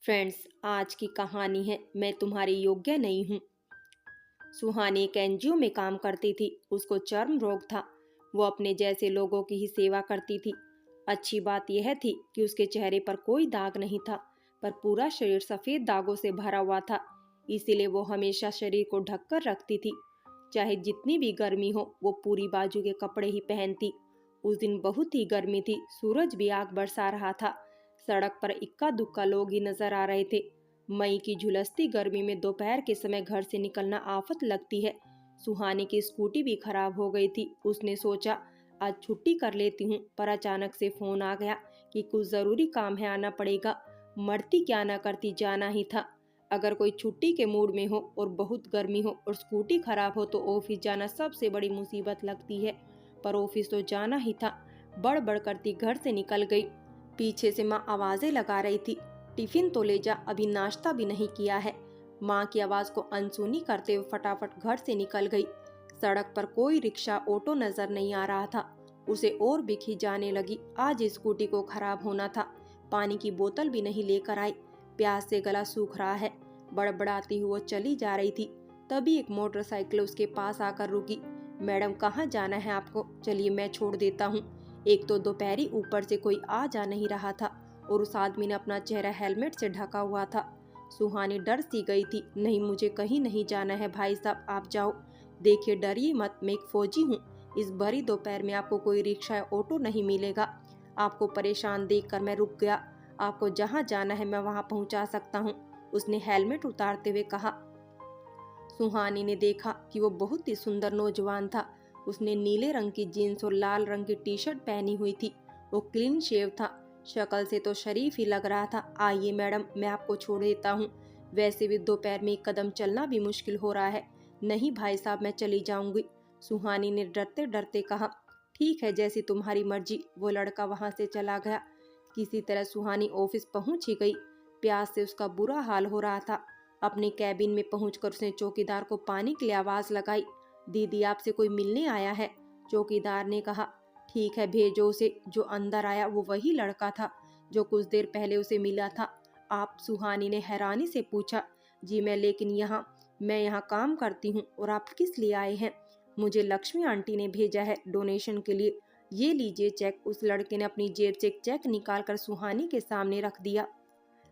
Friends, आज की कहानी है मैं तुम्हारी योग्य नहीं हूँ। सुहानी एक एनजीओ में काम करती थी। उसको चर्म रोग था। वो अपने जैसे लोगों की ही सेवा करती थी। अच्छी बात यह थी कि उसके चेहरे पर कोई दाग नहीं था, पर पूरा शरीर सफेद दागों से भरा हुआ था। इसीलिए वो हमेशा शरीर को ढककर रखती थी। चाहे जितनी भी गर्मी हो, वो पूरी बाजू के कपड़े ही पहनती। उस दिन बहुत ही गर्मी थी। सूरज भी आग बरसा रहा था। सड़क पर इक्का दुक्का लोग ही नजर आ रहे थे। मई की झुलसती गर्मी में दोपहर के समय घर से निकलना आफत लगती है। सुहानी की स्कूटी भी खराब हो गई थी। उसने सोचा आज छुट्टी कर लेती हूँ, पर अचानक से फोन आ गया कि कुछ जरूरी काम है, आना पड़ेगा। मरती क्या ना करती, जाना ही था। अगर कोई छुट्टी के मूड में हो और बहुत गर्मी हो और स्कूटी खराब हो तो ऑफिस जाना सबसे बड़ी मुसीबत लगती है। पर ऑफिस तो जाना ही था। बड़बड़ करती घर से निकल गई। पीछे से माँ आवाजें लगा रही थी, टिफिन तो ले जा, अभी नाश्ता भी नहीं किया है। माँ की आवाज को अनसुनी करते हुए फटाफट घर से निकल गई। सड़क पर कोई रिक्शा ऑटो नजर नहीं आ रहा था। उसे और भी खींच जाने लगी। आज स्कूटी को खराब होना था। पानी की बोतल भी नहीं लेकर आई। प्यास से गला सूख रहा है। बड़बड़ाती हुई वो चली जा रही थी। तभी एक मोटरसाइकिल उसके पास आकर रुकी। मैडम, कहाँ जाना है आपको? चलिए मैं छोड़ देता हूँ। एक तो दोपहरी ऊपर से कोई आ जा नहीं रहा था और उस आदमी ने अपना चेहरा हेलमेट से ढका हुआ था। सुहानी डर सी गई थी। नहीं, मुझे कहीं नहीं जाना है भाई साहब, आप जाओ। देखिए, डरिए मत, मैं एक फौजी हूँ। इस भरी दोपहर में आपको कोई रिक्शा या ऑटो नहीं मिलेगा। आपको परेशान देखकर मैं रुक गया। आपको जहाँ जाना है मैं वहाँ पहुँचा सकता हूँ, उसने हेलमेट उतारते हुए कहा। सुहानी ने देखा कि वो बहुत ही सुंदर नौजवान था। उसने नीले रंग की जीन्स और लाल रंग की टी शर्ट पहनी हुई थी। वो क्लीन शेव था। शक्ल से तो शरीफ ही लग रहा था। आइए मैडम, मैं आपको छोड़ देता हूँ। वैसे भी दोपहर में एक कदम चलना भी मुश्किल हो रहा है। नहीं भाई साहब, मैं चली जाऊंगी, सुहानी ने डरते डरते कहा। ठीक है, जैसी तुम्हारी मर्जी। वो लड़का वहां से चला गया। किसी तरह सुहानी ऑफिस पहुंच ही गई। प्यास से उसका बुरा हाल हो रहा था। अपने कैबिन में पहुंचकर उसने चौकीदार को पानी के लिए आवाज लगाई। दीदी, आपसे कोई मिलने आया है, चौकीदार ने कहा। ठीक है, भेजो उसे। जो अंदर आया वो वही लड़का था जो कुछ देर पहले उसे मिला था। आप? सुहानी ने हैरानी से पूछा। जी लेकिन मैं यहाँ काम करती हूँ। और आप किस लिए आए हैं? मुझे लक्ष्मी आंटी ने भेजा है डोनेशन के लिए। ये लीजिए चेक। उस लड़के ने अपनी जेब से एक चेक निकालकर सुहानी के सामने रख दिया।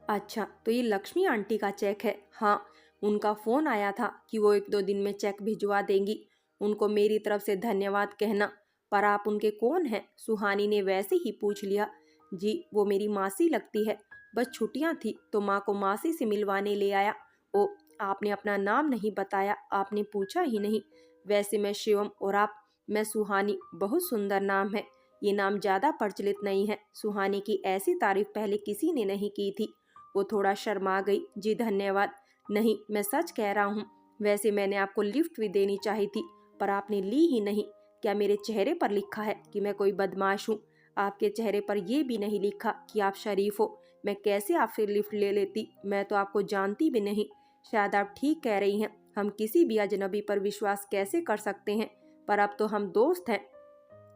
अच्छा, तो ये लक्ष्मी आंटी का चेक है? हाँ, उनका फोन आया था कि वो 1-2 दिन में चेक भिजवा देंगी। उनको मेरी तरफ से धन्यवाद कहना। पर आप उनके कौन हैं? सुहानी ने वैसे ही पूछ लिया। जी, वो मेरी मासी लगती है। बस छुट्टियां थी तो माँ को मासी से मिलवाने ले आया। ओ, आपने अपना नाम नहीं बताया, आपने पूछा ही नहीं। वैसे मैं शिवम और आप? मैं सुहानी। बहुत सुंदर नाम है। ये नाम ज्यादा प्रचलित नहीं है। सुहानी की ऐसी तारीफ पहले किसी ने नहीं की थी। वो थोड़ा शर्मा गई। जी धन्यवाद। नहीं, मैं सच कह रहा हूँ। वैसे मैंने आपको लिफ्ट भी देनी चाहिए थी, पर आपने ली ही नहीं। क्या मेरे चेहरे पर लिखा है कि मैं कोई बदमाश हूँ? आपके चेहरे पर यह भी नहीं लिखा कि आप शरीफ हो। मैं कैसे आपसे लिफ्ट ले लेती? मैं तो आपको जानती भी नहीं। शायद आप ठीक कह रही हैं। हम किसी भी अजनबी पर विश्वास कैसे कर सकते हैं? पर अब तो हम दोस्त हैं।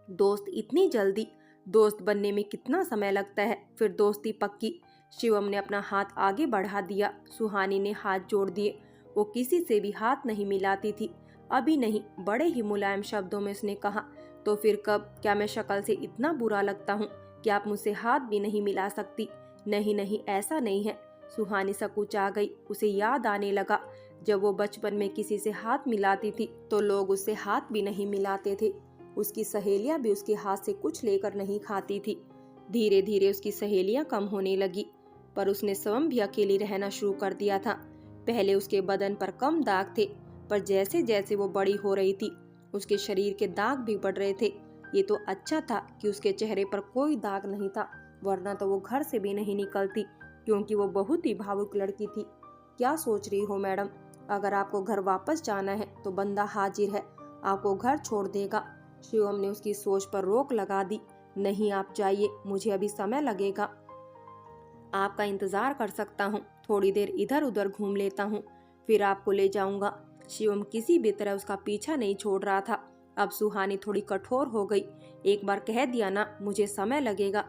दोस्त इतनी जल्दी? दोस्त बनने में कितना समय लगता है, फिर दोस्ती पक्की। शिवम ने अपना हाथ आगे बढ़ा दिया। सुहानी ने हाथ जोड़ दिए। वो किसी से भी हाथ नहीं मिलाती थी। अभी नहीं, बड़े ही मुलायम शब्दों में उसने कहा। तो फिर कब? क्या मैं शक्ल से इतना बुरा लगता हूँ कि आप मुझसे हाथ भी नहीं मिला सकती? नहीं नहीं, ऐसा नहीं है। सुहानी सकुचा गई। उसे याद आने लगा जब वो बचपन में किसी से हाथ मिलाती थी तो लोग उससे हाथ भी नहीं मिलाते थे। उसकी सहेलियां भी उसके हाथ से कुछ लेकर नहीं खाती थी। धीरे धीरे उसकी सहेलियां कम होने लगी, पर उसने स्वयं भी अकेली रहना शुरू कर दिया था। पहले उसके बदन पर कम दाग थे, पर जैसे जैसे वो बड़ी हो रही थी उसके शरीर के दाग भी बढ़ रहे थे। ये तो अच्छा था कि उसके चेहरे पर कोई दाग नहीं था, वरना तो वो घर से भी नहीं निकलती, क्योंकि वो बहुत ही भावुक लड़की थी। क्या सोच रही हो मैडम? अगर आपको घर वापस जाना है तो बंदा हाजिर है, आपको घर छोड़ देगा। शिवम ने उसकी सोच पर रोक लगा दी। नहीं, आप जाइए, मुझे अभी समय लगेगा। आपका इंतजार कर सकता हूँ। थोड़ी देर इधर उधर घूम लेता हूँ, फिर आपको ले जाऊंगा। शिवम किसी भी तरह उसका पीछा नहीं छोड़ रहा था। अब सुहानी थोड़ी कठोर हो गई। एक बार कह दिया ना, मुझे समय लगेगा।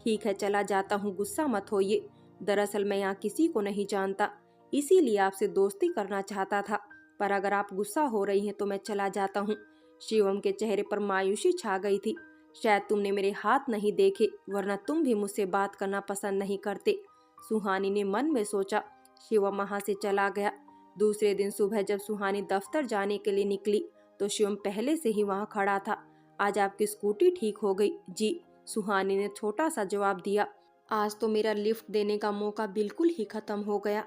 ठीक है, चला जाता हूँ, गुस्सा मत होइए। दरअसल मैं यहाँ किसी को नहीं जानता, इसीलिए आपसे दोस्ती करना चाहता था, पर अगर आप गुस्सा हो रही हैं तो मैं चला जाता हूँ। शिवम के चेहरे पर मायूसी छा गई थी। शायद तुमने मेरे हाथ नहीं देखे, वरना तुम भी मुझसे बात करना पसंद नहीं करते, सुहानी ने मन में सोचा। शिवम वहां से चला गया। दूसरे दिन सुबह जब सुहानी दफ्तर जाने के लिए निकली तो शिवम पहले से ही वहां खड़ा था। आज आपकी स्कूटी ठीक हो गई? जी, सुहानी ने छोटा सा जवाब दिया। आज तो मेरा लिफ्ट देने का मौका बिल्कुल ही खत्म हो गया।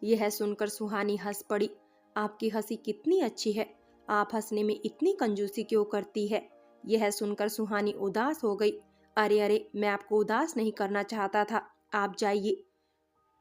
यह सुनकर सुहानी हंस पड़ी। आपकी हंसी कितनी अच्छी है, आप हंसने में इतनी कंजूसी क्यों करती है? यह सुनकर सुहानी उदास हो गई। अरे अरे, मैं आपको उदास नहीं करना चाहता था, आप जाइए।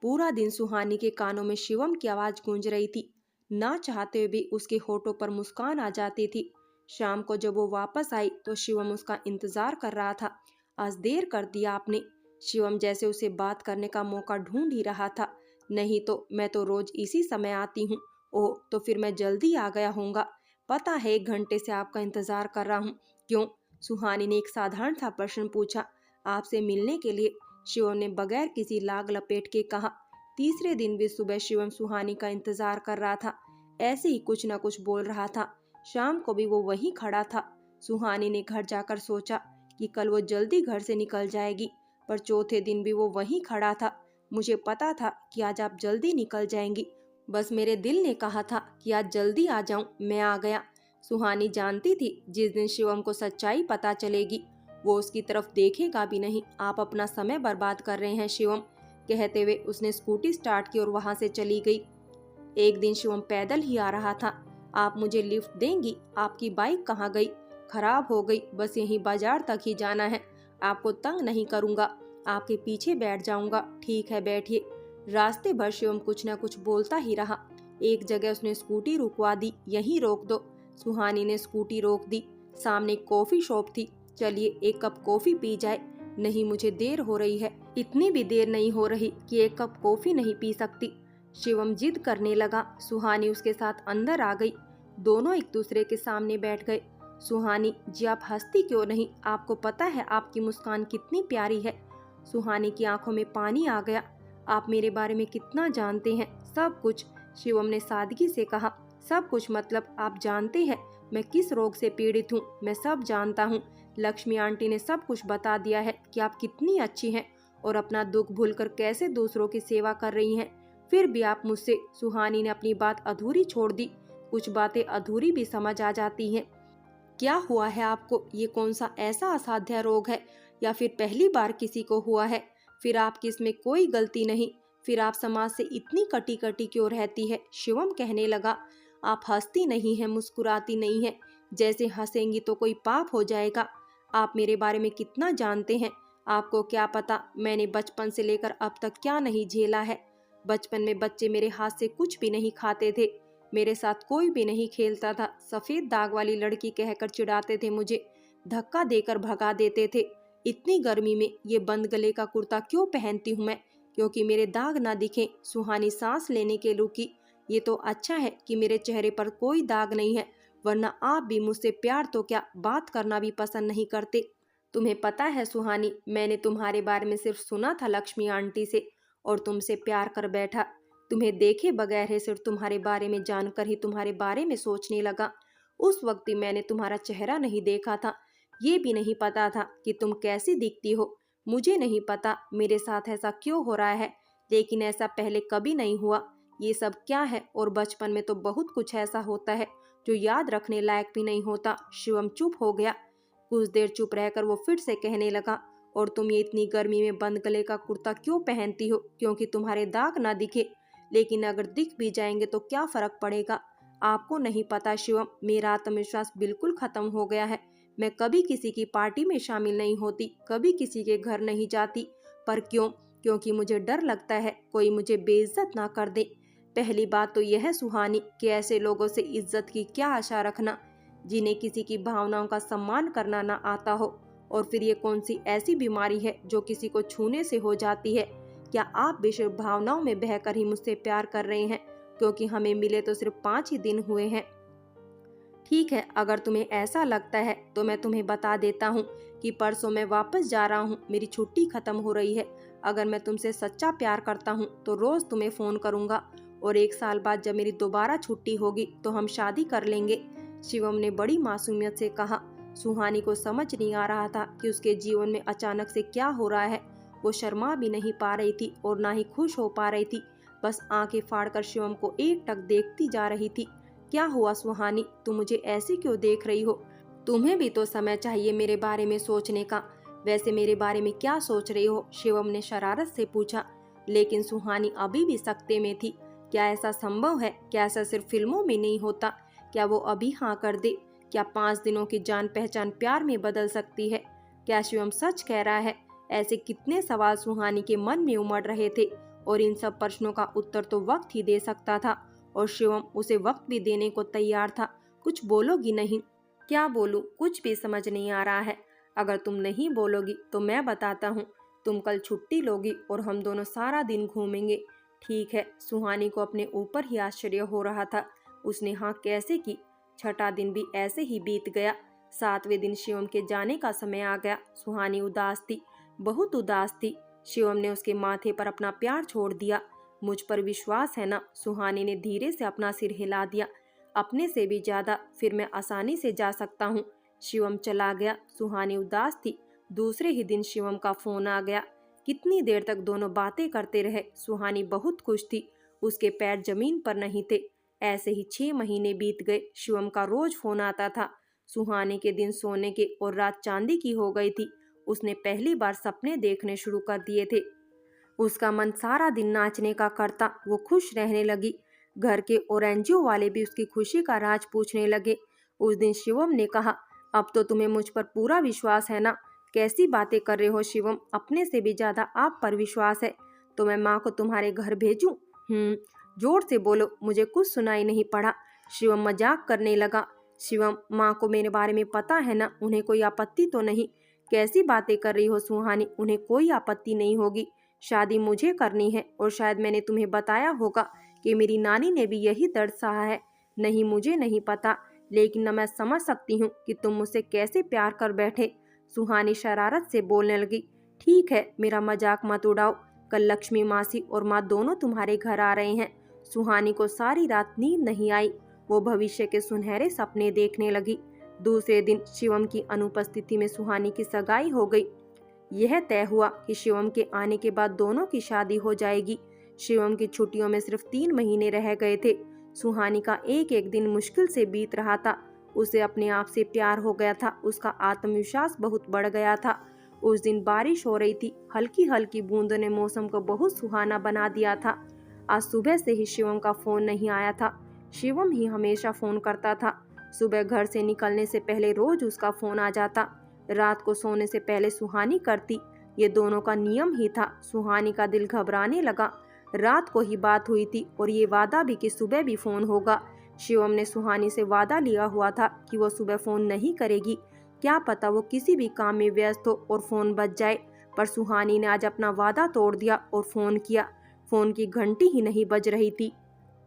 पूरा दिन सुहानी के कानों में शिवम की आवाज गूंज रही थी। ना चाहते हुए भी उसके होठों पर मुस्कान आ जाती थी। शाम को जब वो वापस आई तो शिवम उसका इंतजार कर रहा था। आज देर कर दिया आपने। शिवम जैसे उसे बात करने का मौका ढूंढ ही रहा था। नहीं तो मैं तो रोज इसी समय आती हूँ। ओह, तो फिर मैं जल्दी आ गया होऊंगा। पता है 1 घंटे से आपका इंतजार कर रहा हूँ। क्यों? सुहानी ने एक साधारण सा प्रश्न पूछा। आपसे मिलने के लिए, शिवम ने बगैर किसी लाग लपेट के कहा। तीसरे दिन भी सुबह शिवम सुहानी का इंतजार कर रहा था। ऐसे ही कुछ न कुछ बोल रहा था। शाम को भी वो वहीं खड़ा था। सुहानी ने घर जाकर सोचा कि कल वो जल्दी घर से निकल जाएगी, पर चौथे दिन भी वो वहीं खड़ा था। मुझे पता था कि आज आप जल्दी निकल जाएंगी, बस मेरे दिल ने कहा था कि आज जल्दी आ जाऊं, मैं आ गया। सुहानी जानती थी जिस दिन शिवम को सच्चाई पता चलेगी वो उसकी तरफ देखेगा भी नहीं। आप अपना समय बर्बाद कर रहे हैं शिवम, कहते हुए उसने स्कूटी स्टार्ट की और वहां से चली गई। एक दिन शिवम पैदल ही आ रहा था। आप मुझे लिफ्ट देंगी? आपकी बाइक कहाँ गई? खराब हो गई, बस यहीं बाजार तक ही जाना है। आपको तंग नहीं करूंगा, आपके पीछे बैठ जाऊंगा। ठीक है, बैठिए। रास्ते भर शिवम कुछ न कुछ बोलता ही रहा। एक जगह उसने स्कूटी रुकवा दी। यहीं रोक दो। सुहानी ने स्कूटी रोक दी। सामने कॉफी शॉप थी। चलिए 1 कप कॉफी पी जाए। नहीं, मुझे देर हो रही है। इतनी भी देर नहीं हो रही कि 1 कप कॉफी नहीं पी सकती। शिवम जिद करने लगा। सुहानी उसके साथ अंदर आ गई। दोनों एक दूसरे के सामने बैठ गए। सुहानी जी, आप हंसती क्यों नहीं? आपको पता है आपकी मुस्कान कितनी प्यारी है। सुहानी की आंखों में पानी आ गया। आप मेरे बारे में कितना जानते हैं? सब कुछ, शिवम ने सादगी से कहा। सब कुछ मतलब आप जानते हैं मैं किस रोग से पीड़ित हूँ? मैं सब जानता हूँ। लक्ष्मी आंटी ने सब कुछ बता दिया है कि आप कितनी अच्छी हैं और अपना दुख भूलकर कैसे दूसरों की सेवा कर रही हैं। फिर भी आप मुझसे, सुहानी ने अपनी बात अधूरी छोड़ दी। कुछ बातें अधूरी भी समझ आ जाती हैं। क्या हुआ है आपको? ये कौन सा ऐसा असाध्य रोग है, या फिर पहली बार किसी को हुआ है? फिर आपकी इसमें कोई गलती नहीं। फिर आप समाज से इतनी कटी कटी क्यों रहती है? शिवम कहने लगा। आप हंसती नहीं है, मुस्कुराती नहीं है। जैसे हंसेंगी तो कोई पाप हो जाएगा। आप मेरे बारे में कितना जानते हैं? आपको क्या पता मैंने बचपन से लेकर अब तक क्या नहीं झेला है। बचपन में बच्चे मेरे हाथ से कुछ भी नहीं खाते थे। मेरे साथ कोई भी नहीं खेलता था। सफेद दाग वाली लड़की कहकर चिढ़ाते थे मुझे, धक्का देकर भगा देते थे। इतनी गर्मी में ये बंद गले का कुर्ता क्यों पहनती हूँ मैं? क्योंकि मेरे दाग ना दिखे। सुहानी सांस लेने के रुकी। ये तो अच्छा है कि मेरे चेहरे पर कोई दाग नहीं है, वरना आप भी मुझसे प्यार तो क्या, बात करना भी पसंद नहीं करते। तुम्हें पता है सुहानी, मैंने तुम्हारे बारे में सिर्फ सुना था लक्ष्मी आंटी से, और तुमसे प्यार कर बैठा। तुम्हें देखे बगैर ही सिर्फ तुम्हारे बारे में जानकर ही तुम्हारे बारे में सोचने लगा। उस वक्त ही मैंने तुम्हारा चेहरा नहीं देखा था। ये भी नहीं पता था कि तुम कैसी दिखती हो। मुझे नहीं पता मेरे साथ ऐसा क्यों हो रहा है, लेकिन ऐसा पहले कभी नहीं हुआ। ये सब क्या है? और बचपन में तो बहुत कुछ ऐसा होता है जो याद रखने लायक भी नहीं होता। शिवम चुप हो गया। कुछ देर चुप रहकर वो फिर से कहने लगा, और तुम ये इतनी गर्मी में बंद गले का कुर्ता क्यों पहनती हो? क्योंकि तुम्हारे दाग ना दिखे। लेकिन अगर दिख भी जाएंगे तो क्या फर्क पड़ेगा? आपको नहीं पता शिवम, मेरा आत्मविश्वास बिल्कुल खत्म हो गया है। मैं कभी किसी की पार्टी में शामिल नहीं होती, कभी किसी के घर नहीं जाती। पर क्यों? क्योंकि मुझे डर लगता है कोई मुझे बेइज्जत ना कर दे। पहली बात तो यह है सुहानी कि ऐसे लोगों से इज्जत की क्या आशा रखना जिन्हें किसी की भावनाओं का सम्मान करना ना आता हो। और फिर ये कौन सी ऐसी बीमारी है जो किसी को छूने से हो जाती है? क्या आप भी सिर्फ भावनाओं में बहकर ही मुझसे प्यार कर रहे हैं? क्योंकि हमें मिले तो सिर्फ 5 ही दिन हुए हैं। ठीक है, अगर तुम्हें ऐसा लगता है तो मैं तुम्हें बता देता हूँ कि परसों मैं वापस जा रहा हूँ, मेरी छुट्टी खत्म हो रही है। अगर मैं तुमसे सच्चा प्यार करता हूँ तो रोज तुम्हें फोन करूंगा और 1 साल बाद जब मेरी दोबारा छुट्टी होगी तो हम शादी कर लेंगे। शिवम ने बड़ी मासूमियत से कहा। सुहानी को समझ नहीं आ रहा था कि उसके जीवन में अचानक से क्या हो रहा है। वो शर्मा भी नहीं पा रही थी और ना ही खुश हो पा रही थी। बस आंखें फाड़कर शिवम को एकटक देखती जा रही थी। क्या हुआ सुहानी, तुम मुझे ऐसे क्यों देख रही हो? तुम्हें भी तो समय चाहिए मेरे बारे में सोचने का। वैसे मेरे बारे में क्या सोच रही हो? शिवम ने शरारत से पूछा। लेकिन सुहानी अभी भी सकते में थी। क्या ऐसा संभव है? क्या ऐसा सिर्फ फिल्मों में नहीं होता? क्या वो अभी हाँ कर दे? क्या 5 दिनों की जान पहचान प्यार में बदल सकती है? क्या शिवम सच कह रहा है? ऐसे कितने सवाल सुहानी के मन में उमड़ रहे थे और इन सब प्रश्नों का उत्तर तो वक्त ही दे सकता था और शिवम उसे वक्त भी देने को तैयार था। कुछ बोलोगी नहीं? क्या बोलूं, कुछ भी समझ नहीं आ रहा है। अगर तुम नहीं बोलोगी तो मैं बताता हूँ। तुम कल छुट्टी लोगी और हम दोनों सारा दिन घूमेंगे। ठीक है। सुहानी को अपने ऊपर ही आश्चर्य हो रहा था। उसने हाँ कैसे की? 6ठा दिन भी ऐसे ही बीत गया। 7वें दिन शिवम के जाने का समय आ गया। सुहानी उदास थी, बहुत उदास थी। शिवम ने उसके माथे पर अपना प्यार छोड़ दिया। मुझ पर विश्वास है ना? सुहानी ने धीरे से अपना सिर हिला दिया। अपने से भी ज्यादा। फिर मैं आसानी से जा सकता हूँ। शिवम चला गया। सुहानी उदास थी। दूसरे ही दिन शिवम का फोन आ गया। कितनी देर तक दोनों बातें करते रहे। सुहानी बहुत खुश थी। उसके पैर जमीन पर नहीं थे। ऐसे ही 6 महीने बीत गए। शिवम का रोज फोन आता था। सुहानी के दिन सोने के और रात चांदी की हो गई थी। उसने पहली बार सपने देखने शुरू कर दिए थे। उसका मन सारा दिन नाचने का करता। वो खुश रहने लगी। घर के और एनजीओ वाले भी उसकी खुशी का राज पूछने लगे। उस दिन शिवम ने कहा, अब तो तुम्हें मुझ पर पूरा विश्वास है ना? कैसी बातें कर रहे हो शिवम, अपने से भी ज्यादा आप पर विश्वास है। तो मैं माँ को तुम्हारे घर भेजूं? जोर से बोलो, मुझे कुछ सुनाई नहीं पड़ा। शिवम मजाक करने लगा। शिवम, माँ को मेरे बारे में पता है ना? उन्हें कोई आपत्ति तो नहीं? कैसी बातें कर रही हो सुहानी, उन्हें कोई आपत्ति नहीं होगी। शादी मुझे करनी है और शायद मैंने तुम्हें बताया होगा कि मेरी नानी ने भी यही दर्द सहा है। नहीं, मुझे नहीं पता, लेकिन न मैं समझ सकती हूँ कि तुम मुझसे कैसे प्यार कर बैठे। सुहानी शरारत से बोलने लगी। ठीक है, मेरा मजाक मत उड़ाओ। कल लक्ष्मी मासी और माँ दोनों तुम्हारे घर आ रहे हैं। सुहानी को सारी रात नींद नहीं आई। वो भविष्य के सुनहरे सपने देखने लगी। दूसरे दिन शिवम की अनुपस्थिति में सुहानी की सगाई हो गई। यह तय हुआ कि शिवम के आने के बाद दोनों की शादी हो जाएगी। शिवम की छुट्टियों में सिर्फ 3 महीने रह गए थे। सुहानी का एक एक दिन मुश्किल से बीत रहा था। उसे अपने आप से प्यार हो गया था। उसका आत्मविश्वास बहुत बढ़ गया था। उस दिन बारिश हो रही थी। हल्की हल्की बूंदों ने मौसम को बहुत सुहाना बना दिया था। आज सुबह से ही शिवम का फोन नहीं आया था। शिवम ही हमेशा फोन करता था। सुबह घर से निकलने से पहले रोज उसका फोन आ जाता। रात को सोने से पहले सुहानी करती। ये दोनों का नियम ही था। सुहानी का दिल घबराने लगा। रात को ही बात हुई थी और ये वादा भी कि सुबह भी फोन होगा। शिवम ने सुहानी से वादा लिया हुआ था कि वो सुबह फोन नहीं करेगी। क्या पता वो किसी भी काम में व्यस्त हो और फोन बज जाए। पर सुहानी ने आज अपना वादा तोड़ दिया और फोन किया। फोन की घंटी ही नहीं बज रही थी।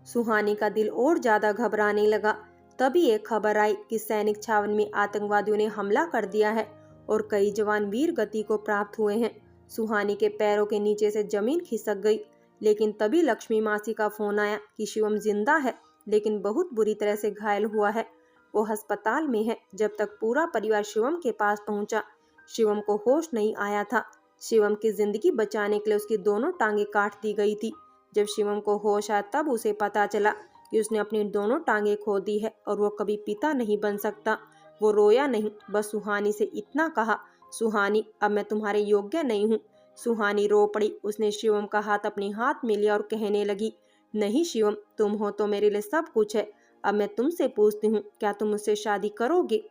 सुहानी का दिल और ज्यादा घबराने लगा। तभी एक खबर आई कि सैनिक छावनी में आतंकवादियों ने हमला कर दिया है और कई जवान वीर गति को प्राप्त हुए हैं। सुहानी के पैरों के नीचे से जमीन खिसक गई। लेकिन तभी लक्ष्मी मासी का फोन आया कि शिवम जिंदा है, लेकिन बहुत बुरी तरह से घायल हुआ है। वो अस्पताल में है। जब तक पूरा परिवार शिवम के पास पहुंचा, शिवम को होश नहीं आया था। शिवम की जिंदगी बचाने के लिए उसकी दोनों टांगे काट दी गई थी। जब शिवम को होश आया तब उसे पता चला कि उसने अपनी दोनों टांगे खो दी है और वो कभी पिता नहीं बन सकता। वो रोया नहीं, बस सुहानी से इतना कहा, सुहानी, अब मैं तुम्हारे योग्य नहीं हूँ। सुहानी रो पड़ी। उसने शिवम का हाथ अपने हाथ में लिया और कहने लगी, नहीं शिवम, तुम हो तो मेरे लिए सब कुछ है। अब मैं तुमसे पूछती हूँ, क्या तुम मुझसे शादी करोगे?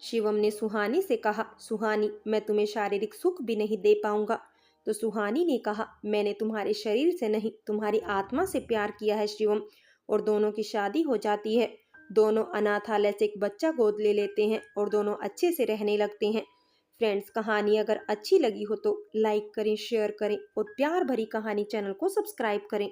शिवम ने सुहानी से कहा, सुहानी, मैं तुम्हें शारीरिक सुख भी नहीं दे पाऊंगा। तो सुहानी ने कहा, मैंने तुम्हारे शरीर से नहीं, तुम्हारी आत्मा से प्यार किया है शिवम। और दोनों की शादी हो जाती है। दोनों अनाथालय से एक बच्चा गोद ले लेते हैं और दोनों अच्छे से रहने लगते हैं। फ्रेंड्स, कहानी अगर अच्छी लगी हो तो लाइक करें, शेयर करें और प्यार भरी कहानी चैनल को सब्सक्राइब करें।